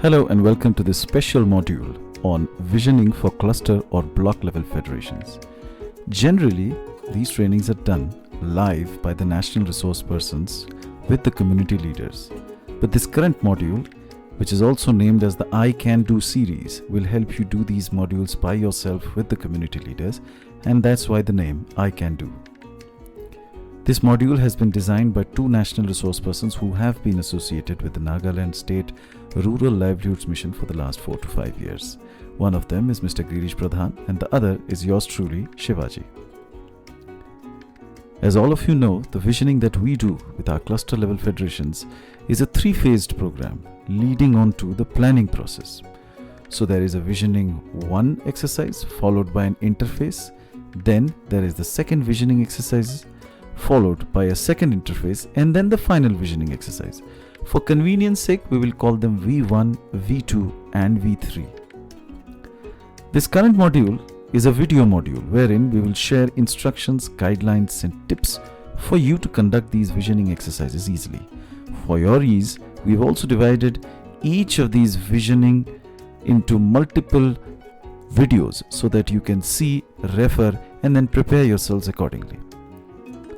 Hello and welcome to this special module on visioning for cluster or block level federations. Generally, these trainings are done live by the national resource persons with the community leaders. But this current module, which is also named as the I Can Do series, will help you do these modules by yourself with the community leaders, and that's why the name I Can Do. This module has been designed by two national resource persons who have been associated with the Nagaland State Rural Livelihoods Mission for the last 4 to 5 years. One of them is Mr. Girish Pradhan and the other is yours truly, Shivaji. As all of you know, the visioning that we do with our cluster level federations is a three-phased program leading on to the planning process. So there is a visioning 1 exercise followed by an interface. Then there is the second visioning exercise followed by a second interface, and then the final visioning exercise. For convenience sake, we will call them V1, V2 and V3. This current module is a video module wherein we will share instructions, guidelines and tips for you to conduct these visioning exercises easily. For your ease, we've also divided each of these visioning into multiple videos so that you can see, refer and then prepare yourselves accordingly.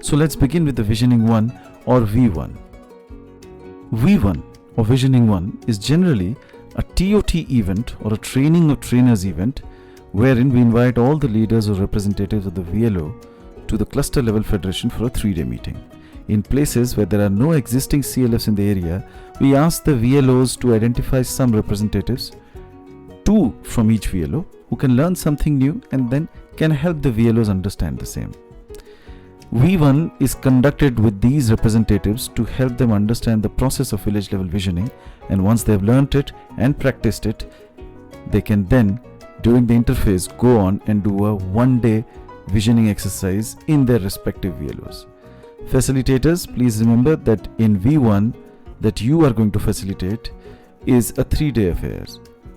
So let's begin with the Visioning 1 or V1. V1 or Visioning 1 is generally a TOT event or a training of trainers event wherein we invite all the leaders or representatives of the VLO to the cluster level federation for a 3-day meeting. In places where there are no existing CLFs in the area, we ask the VLOs to identify some representatives, 2 from each VLO, who can learn something new and then can help the VLOs understand the same. V1 is conducted with these representatives to help them understand the process of village level visioning, and once they have learnt it and practiced it, they can then during the interface go on and do a 1-day visioning exercise in their respective VLOs. Facilitators, please remember that in V1 that you are going to facilitate is a 3-day affair,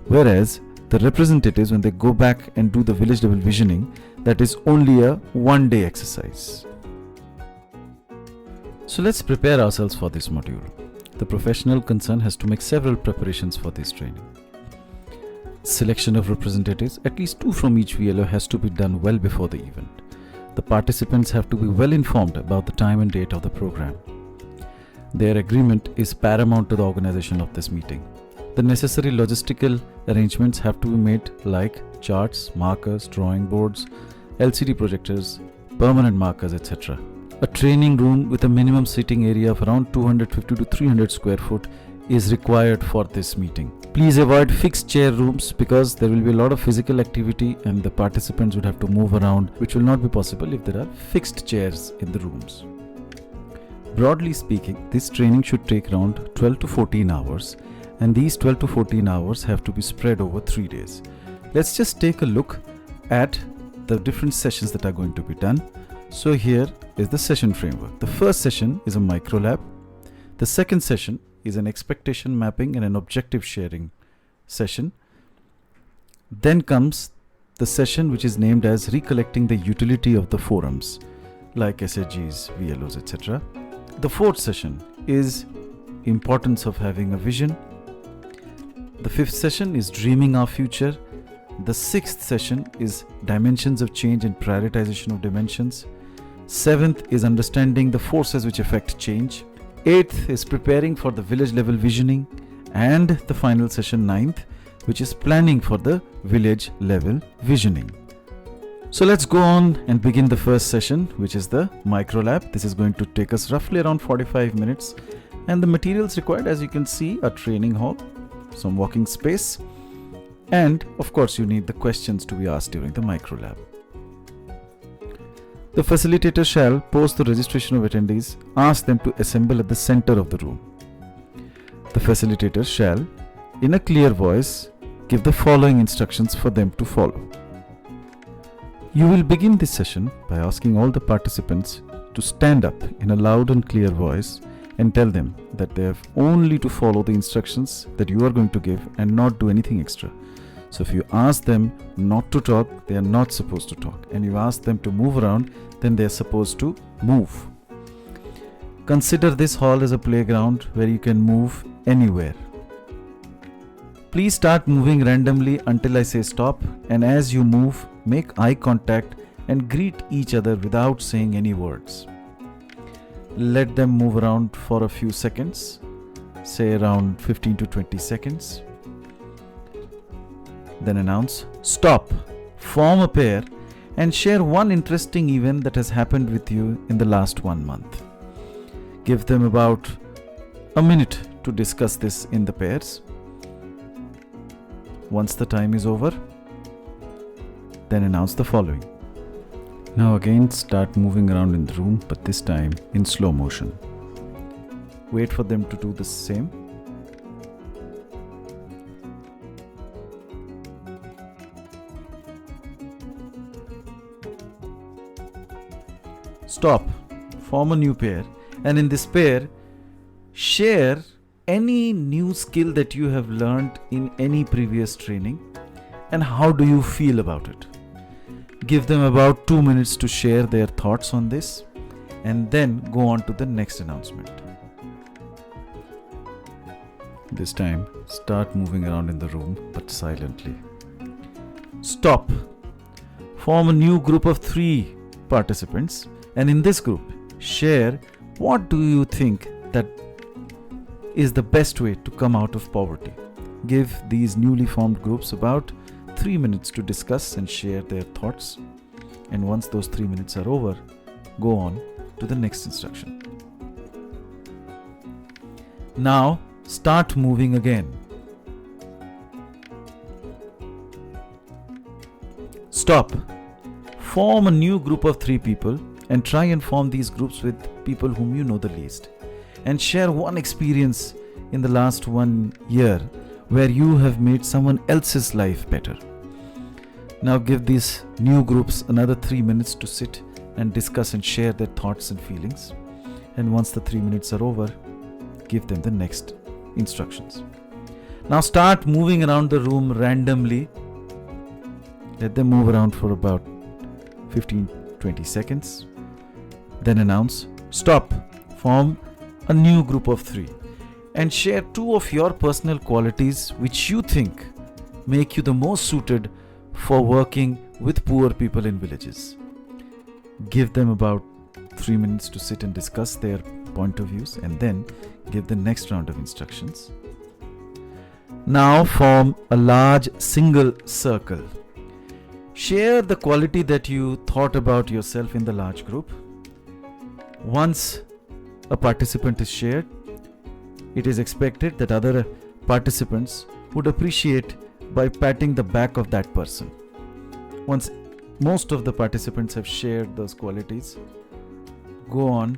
whereas the representatives, when they go back and do the village level visioning, that is only a 1-day exercise. So let's prepare ourselves for this module. The professional concerned has to make several preparations for this training. Selection of representatives, at least 2 from each VLO, has to be done well before the event. The participants have to be well informed about the time and date of the program. Their agreement is paramount to the organization of this meeting. The necessary logistical arrangements have to be made, like charts, markers, drawing boards, LCD projectors, permanent markers, etc. A training room with a minimum seating area of around 250 to 300 square foot is required for this meeting. Please avoid fixed chair rooms because there will be a lot of physical activity and the participants would have to move around, which will not be possible if there are fixed chairs in the rooms. Broadly speaking, this training should take around 12 to 14 hours, and these 12 to 14 hours have to be spread over 3 days. Let's just take a look at the different sessions that are going to be done. So here is the session framework. The first session is a micro lab. The second session is an expectation mapping and an objective sharing session. Then comes the session which is named as recollecting the utility of the forums like SHGs, VLOs, etc. The fourth session is importance of having a vision. The fifth session is dreaming our future. The sixth session is dimensions of change and prioritization of dimensions. Seventh is understanding the forces which affect change. Eighth is preparing for the village level visioning. And the final session, ninth, which is planning for the village level visioning. So let's go on and begin the first session, which is the micro lab. This is going to take us roughly around 45 minutes. And the materials required, as you can see, a training hall, some walking space, and of course you need the questions to be asked during the micro lab. The facilitator shall, post the registration of attendees, ask them to assemble at the center of the room. The facilitator shall, in a clear voice, give the following instructions for them to follow. You will begin this session by asking all the participants to stand up in a loud and clear voice and tell them that they have only to follow the instructions that you are going to give and not do anything extra. So if you ask them not to talk, they are not supposed to talk. And you ask them to move around, then they are supposed to move. Consider this hall as a playground where you can move anywhere. Please start moving randomly until I say stop, and as you move, make eye contact and greet each other without saying any words. Let them move around for a few seconds, say around 15 to 20 seconds. Then announce stop, form a pair, and share one interesting event that has happened with you in the last 1 month. Give them about a minute to discuss this in the pairs. Once the time is over, then announce the following. Now again start moving around in the room, but this time in slow motion. Wait for them to do the same. Stop, form a new pair, and in this pair, share any new skill that you have learned in any previous training and how do you feel about it. Give them about 2 minutes to share their thoughts on this and then go on to the next announcement. This time, start moving around in the room but silently. Stop. Form a new group of 3 participants, and in this group, share what do you think that is the best way to come out of poverty. Give these newly formed groups about 3 minutes to discuss and share their thoughts, and once those 3 minutes are over, go on to the next instruction. Now start moving again. Stop. Form a new group of 3 people and try and form these groups with people whom you know the least, and share one experience in the last 1 year where you have made someone else's life better. Now give these new groups another 3 minutes to sit and discuss and share their thoughts and feelings, and once the 3 minutes are over, give them the next instructions. Now start moving around the room randomly. Let them move around for about 15-20 seconds. Then announce stop, form a new group of 3 and share 2 of your personal qualities which you think make you the most suited for working with poor people in villages. Give them about 3 minutes to sit and discuss their point of views and then give the next round of instructions. Now form a large single circle. Share the quality that you thought about yourself in the large group. Once a participant is shared, it is expected that other participants would appreciate by patting the back of that person. Once most of the participants have shared those qualities, go on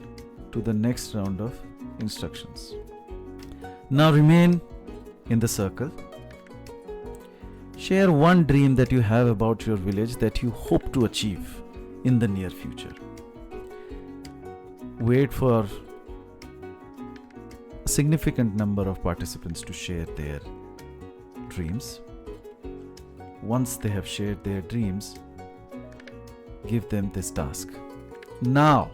to the next round of instructions. Now remain in the circle. Share one dream that you have about your village that you hope to achieve in the near future. Wait for a significant number of participants to share their dreams. Once they have shared their dreams, give them this task. Now,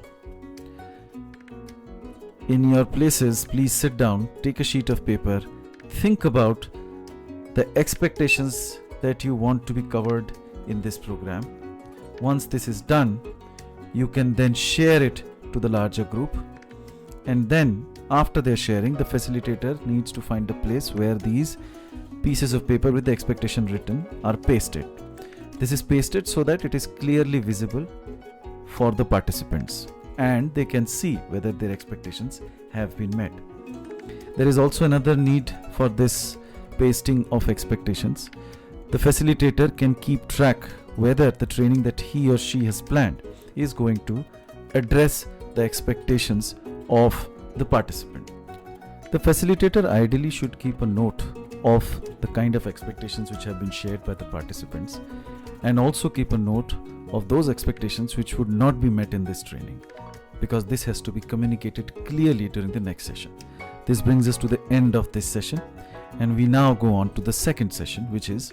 in your places, please sit down, take a sheet of paper, think about the expectations that you want to be covered in this program. Once this is done, you can then share it to the larger group, and then after their sharing, the facilitator needs to find a place where these pieces of paper with the expectation written are pasted. This is pasted so that it is clearly visible for the participants and they can see whether their expectations have been met. There is also another need for this pasting of expectations. The facilitator can keep track whether the training that he or she has planned is going to address the expectations of the participant. The facilitator ideally should keep a note of the kind of expectations which have been shared by the participants, and also keep a note of those expectations which would not be met in this training, because this has to be communicated clearly during the next session. This brings us to the end of this session, and we now go on to the second session, which is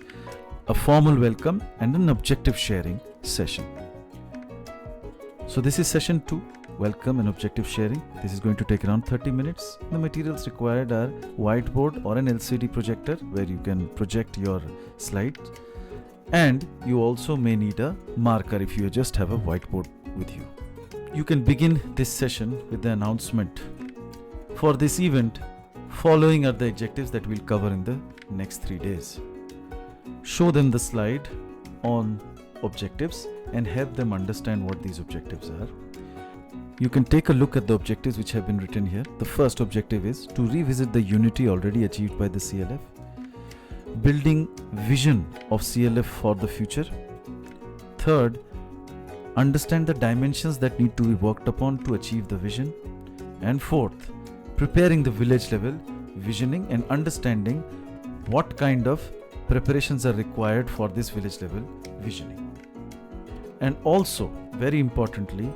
a formal welcome and an objective sharing session. So this is session 2, welcome and objective sharing. This is going to take around 30 minutes. The materials required are whiteboard or an LCD projector where you can project your slides. And you also may need a marker if you just have a whiteboard with you. You can begin this session with the announcement. For this event, following are the objectives that we'll cover in the next 3 days. Show them the slide on objectives and help them understand what these objectives are. You can take a look at the objectives which have been written here. The first objective is to revisit the unity already achieved by the CLF. Building vision of CLF for the future. Third, understand the dimensions that need to be worked upon to achieve the vision. And fourth, preparing the village level visioning and understanding what kind of preparations are required for this village level visioning. And also, very importantly,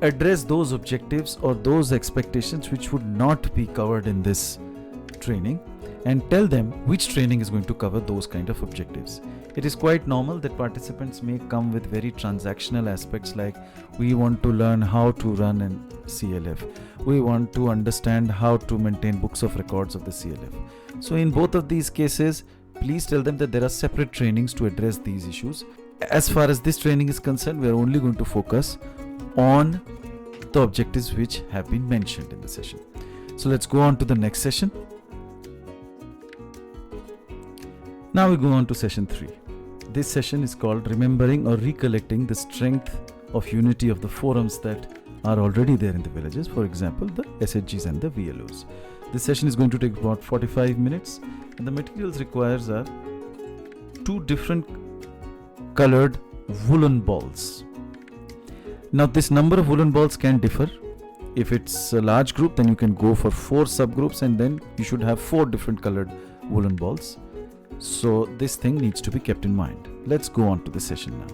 address those objectives or those expectations which would not be covered in this training and tell them which training is going to cover those kind of objectives. It is quite normal that participants may come with very transactional aspects like we want to learn how to run an CLF. We want to understand how to maintain books of records of the CLF. So in both of these cases, please tell them that there are separate trainings to address these issues. As far as this training is concerned, we are only going to focus on the objectives which have been mentioned in the session. So let's go on to the next session. Now we go on to session 3. This session is called Remembering or Recollecting the Strength of Unity of the Forums that are already there in the villages. For example, the SHGs and the VLOs. This session is going to take about 45 minutes and the materials required are 2 different colored woolen balls. Now this number of woolen balls can differ. If it's a large group, then you can go for 4 subgroups and then you should have 4 different colored woolen balls. So this thing needs to be kept in mind. Let's go on to the session now.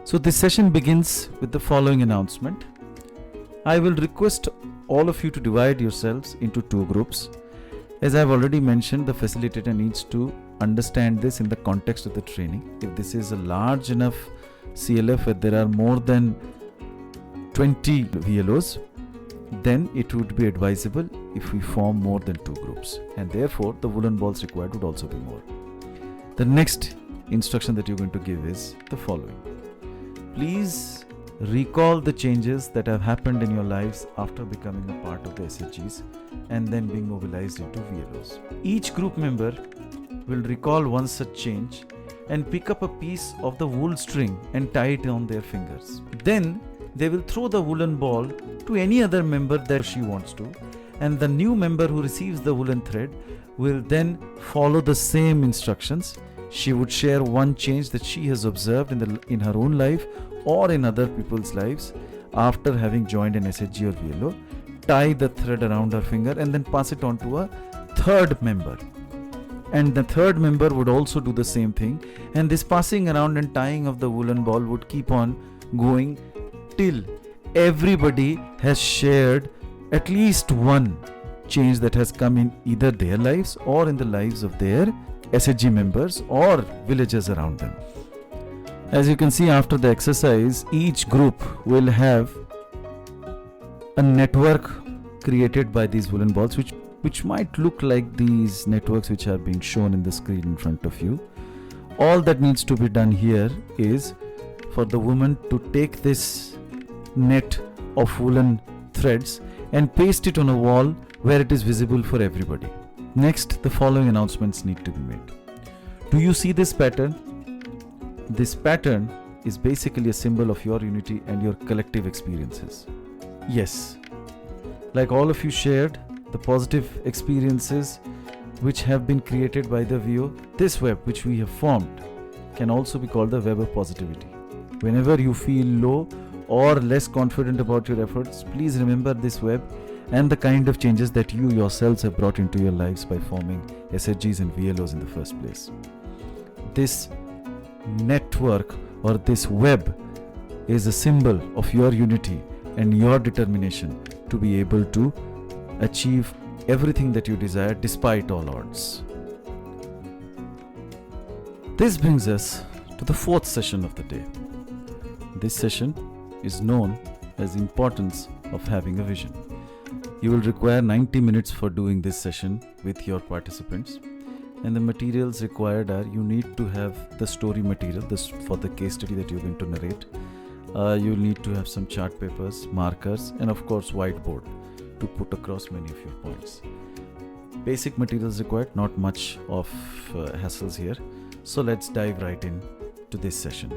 So this session begins with the following announcement. I will request all of you to divide yourselves into 2 groups. As I've already mentioned, the facilitator needs to understand this in the context of the training. If this is a large enough CLF where there are more than 20 VLOs, then it would be advisable if we form more than 2 groups, and therefore the woolen balls required would also be more. The next instruction that you're going to give is the following. Please recall the changes that have happened in your lives after becoming a part of the SHGs and then being mobilized into VLOs. Each group member will recall one such change and pick up a piece of the wool string and tie it on their fingers. Then they will throw the woolen ball to any other member that she wants to, and the new member who receives the woolen thread will then follow the same instructions. She would share one change that she has observed in her own life or in other people's lives after having joined an SHG or VLO, tie the thread around her finger and then pass it on to a third member. And the third member would also do the same thing, and this passing around and tying of the woolen ball would keep on going till everybody has shared at least one change that has come in either their lives or in the lives of their SHG members or villagers around them. As you can see, after the exercise, each group will have a network created by these woolen balls which might look like these networks which are being shown in the screen in front of you. All that needs to be done here is for the woman to take this net of woolen threads and paste it on a wall where it is visible for everybody. Next, the following announcements need to be made. Do you see this pattern? This pattern is basically a symbol of your unity and your collective experiences. Yes, like all of you shared the positive experiences which have been created by the VO, this web which we have formed can also be called the web of positivity. Whenever you feel low or less confident about your efforts, please remember this web and the kind of changes that you yourselves have brought into your lives by forming SHGs and VLOs in the first place. This network or this web is a symbol of your unity and your determination to be able to achieve everything that you desire despite all odds. This brings us to the 4th session of the day. This session is known as the importance of having a vision. You will require 90 minutes for doing this session with your participants, and the materials required are: you need to have the story material for the case study that you're going to narrate. You'll need to have some chart papers, markers, and of course whiteboard to put across many of your points. Basic materials required, not much of hassles here. So let's dive right in to this session.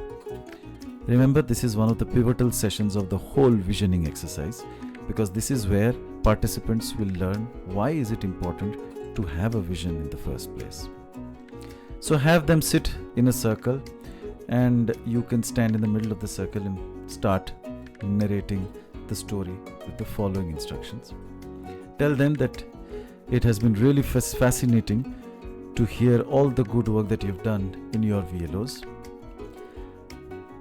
Remember, this is one of the pivotal sessions of the whole visioning exercise, because this is where participants will learn why is it important to have a vision in the first place. So have them sit in a circle, and you can stand in the middle of the circle and start narrating the story with the following instructions. Tell them that it has been really fascinating to hear all the good work that you've done in your VLOs.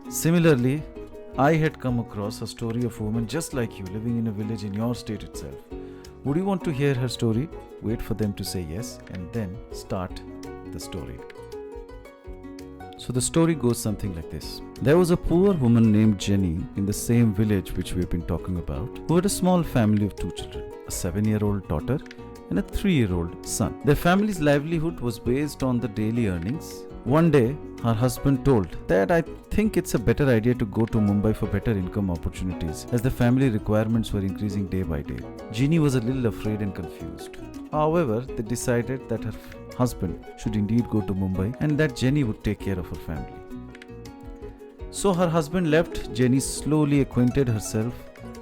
Similarly, I had come across a story of a woman just like you, living in a village in your state itself. Would you want to hear her story? Wait for them to say yes, and then start the story. So the story goes something like this. There was a poor woman named Jenny in the same village which we've been talking about, who had a small family of 2 children, a 7-year-old daughter and a 3-year-old son. Their family's livelihood was based on the daily earnings. One day, her husband told that, "I think it's a better idea to go to Mumbai for better income opportunities, as the family requirements were increasing day by day." Jeannie was a little afraid and confused. However, they decided that her husband should indeed go to Mumbai and that Jenny would take care of her family. So her husband left. Jenny slowly acquainted herself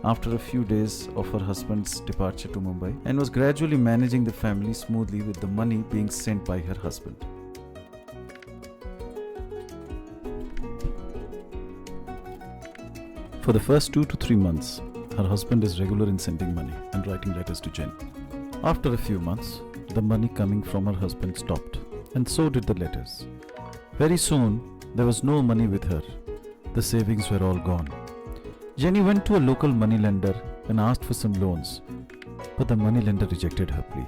after a few days of her husband's departure to Mumbai, and was gradually managing the family smoothly with the money being sent by her husband. For the first 2 to 3 months, her husband is regular in sending money and writing letters to Jenny. After a few months, the money coming from her husband stopped, and so did the letters. Very soon, there was no money with her. The savings were all gone. Jenny went to a local moneylender and asked for some loans, but the moneylender rejected her plea.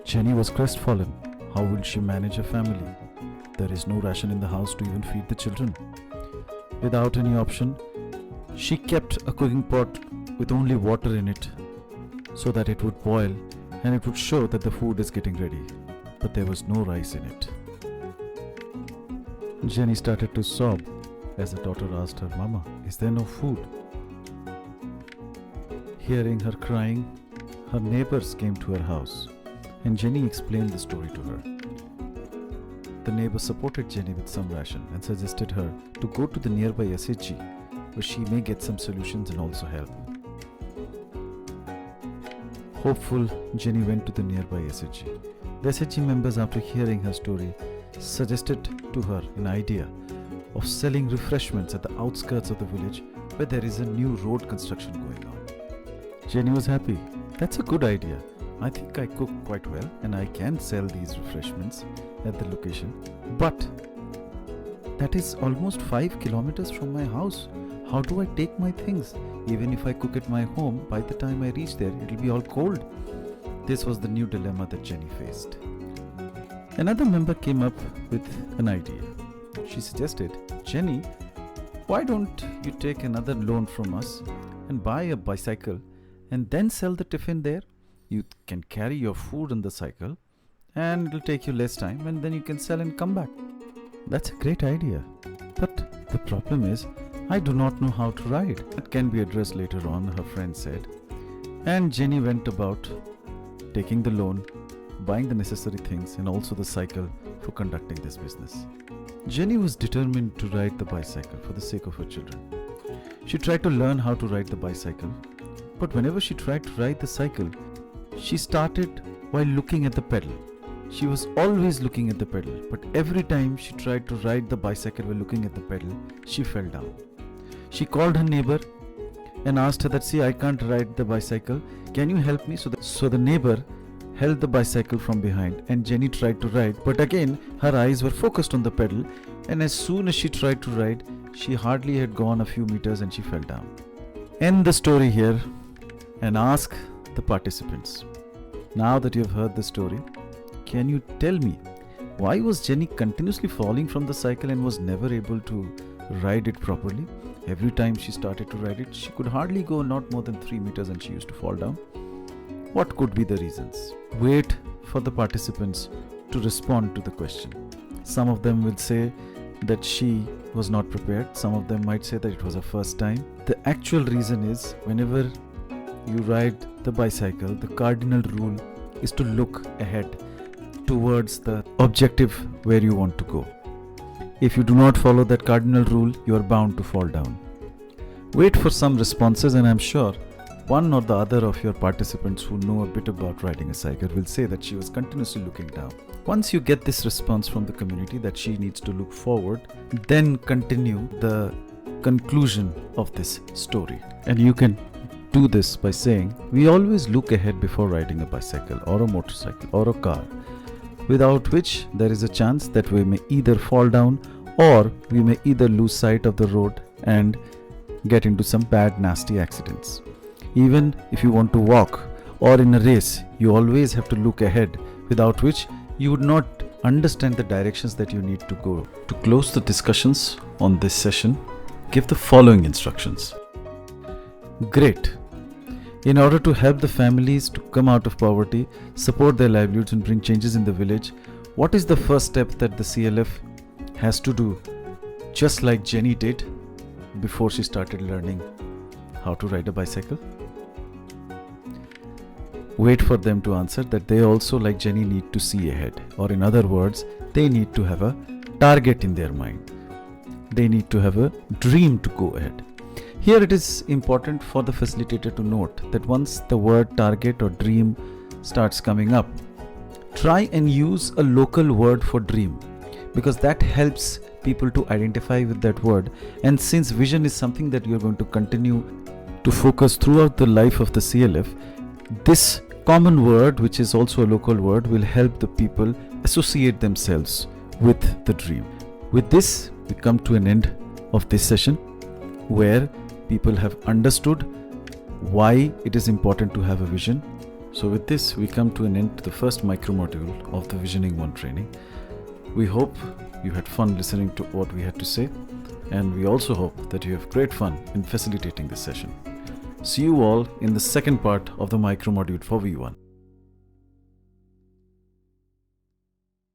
Jenny was crestfallen. How will she manage a family? There is no ration in the house to even feed the children. Without any option, she kept a cooking pot with only water in it so that it would boil and it would show that the food is getting ready, but there was no rice in it. Jenny started to sob as the daughter asked her, "Mama, is there no food?" Hearing her crying, her neighbors came to her house, and Jenny explained the story to her. The neighbor supported Jenny with some ration and suggested her to go to the nearby SHG, where she may get some solutions and also help. Hopeful, Jenny went to the nearby SHG. The SHG members, after hearing her story, suggested to her an idea of selling refreshments at the outskirts of the village where there is a new road construction going on. Jenny was happy. "That's a good idea. I think I cook quite well and I can sell these refreshments at the location. But that is almost 5 kilometers from my house. How do I take my things? Even if I cook at my home, by the time I reach there, it will be all cold." This was the new dilemma that Jenny faced. Another member came up with an idea. She suggested, "Jenny, why don't you take another loan from us and buy a bicycle and then sell the tiffin there? You can carry your food on the cycle and it'll take you less time, and then you can sell and come back." "That's a great idea. But the problem is, I do not know how to ride." "That can be addressed later on," her friend said. And Jenny went about taking the loan, buying the necessary things, and also the cycle for conducting this business. Jenny was determined to ride the bicycle for the sake of her children. She tried to learn how to ride the bicycle, but whenever she tried to ride the cycle, she started while looking at the pedal. She was always looking at the pedal, but every time she tried to ride the bicycle while looking at the pedal, she fell down. She called her neighbor and asked her that, "See, I can't ride the bicycle. Can you help me?" So the neighbor held the bicycle from behind, and Jenny tried to ride, but again her eyes were focused on the pedal, and as soon as she tried to ride, she hardly had gone a few meters and she fell down. End the story here and ask the participants. Now that you have heard the story, can you tell me, why was Jenny continuously falling from the cycle and was never able to ride it properly? Every time she started to ride it, she could hardly go not more than 3 meters and she used to fall down. What could be the reasons? Wait for the participants to respond to the question. Some of them will say that she was not prepared. Some of them might say that it was her first time. The actual reason is, whenever you ride the bicycle, the cardinal rule is to look ahead towards the objective where you want to go. If you do not follow that cardinal rule, you are bound to fall down. Wait for some responses, and I'm sure one or the other of your participants who know a bit about riding a cycle will say that she was continuously looking down. Once you get this response from the community that she needs to look forward, then continue the conclusion of this story. And you can do this by saying, we always look ahead before riding a bicycle or a motorcycle or a car, without which there is a chance that we may either fall down or we may either lose sight of the road and get into some bad, nasty accidents. Even if you want to walk or in a race, you always have to look ahead, without which you would not understand the directions that you need to go. To close the discussions on this session, give the following instructions. Great. In order to help the families to come out of poverty, support their livelihoods and bring changes in the village, what is the first step that the CLF has to do, just like Jenny did before she started learning how to ride a bicycle? Wait for them to answer that they also, like Jenny, need to see ahead. Or in other words, they need to have a target in their mind. They need to have a dream to go ahead. Here it is important for the facilitator to note that once the word target or dream starts coming up, try and use a local word for dream, because that helps people to identify with that word. And since vision is something that you're going to continue to focus throughout the life of the CLF, this common word, which is also a local word, will help the people associate themselves with the dream. With this, we come to an end of this session, where people have understood why it is important to have a vision. So with this, we come to an end to the first micro module of the Visioning 1 training. We hope you had fun listening to what we had to say, and we also hope that you have great fun in facilitating this session. See you all in the second part of the micro module for V1.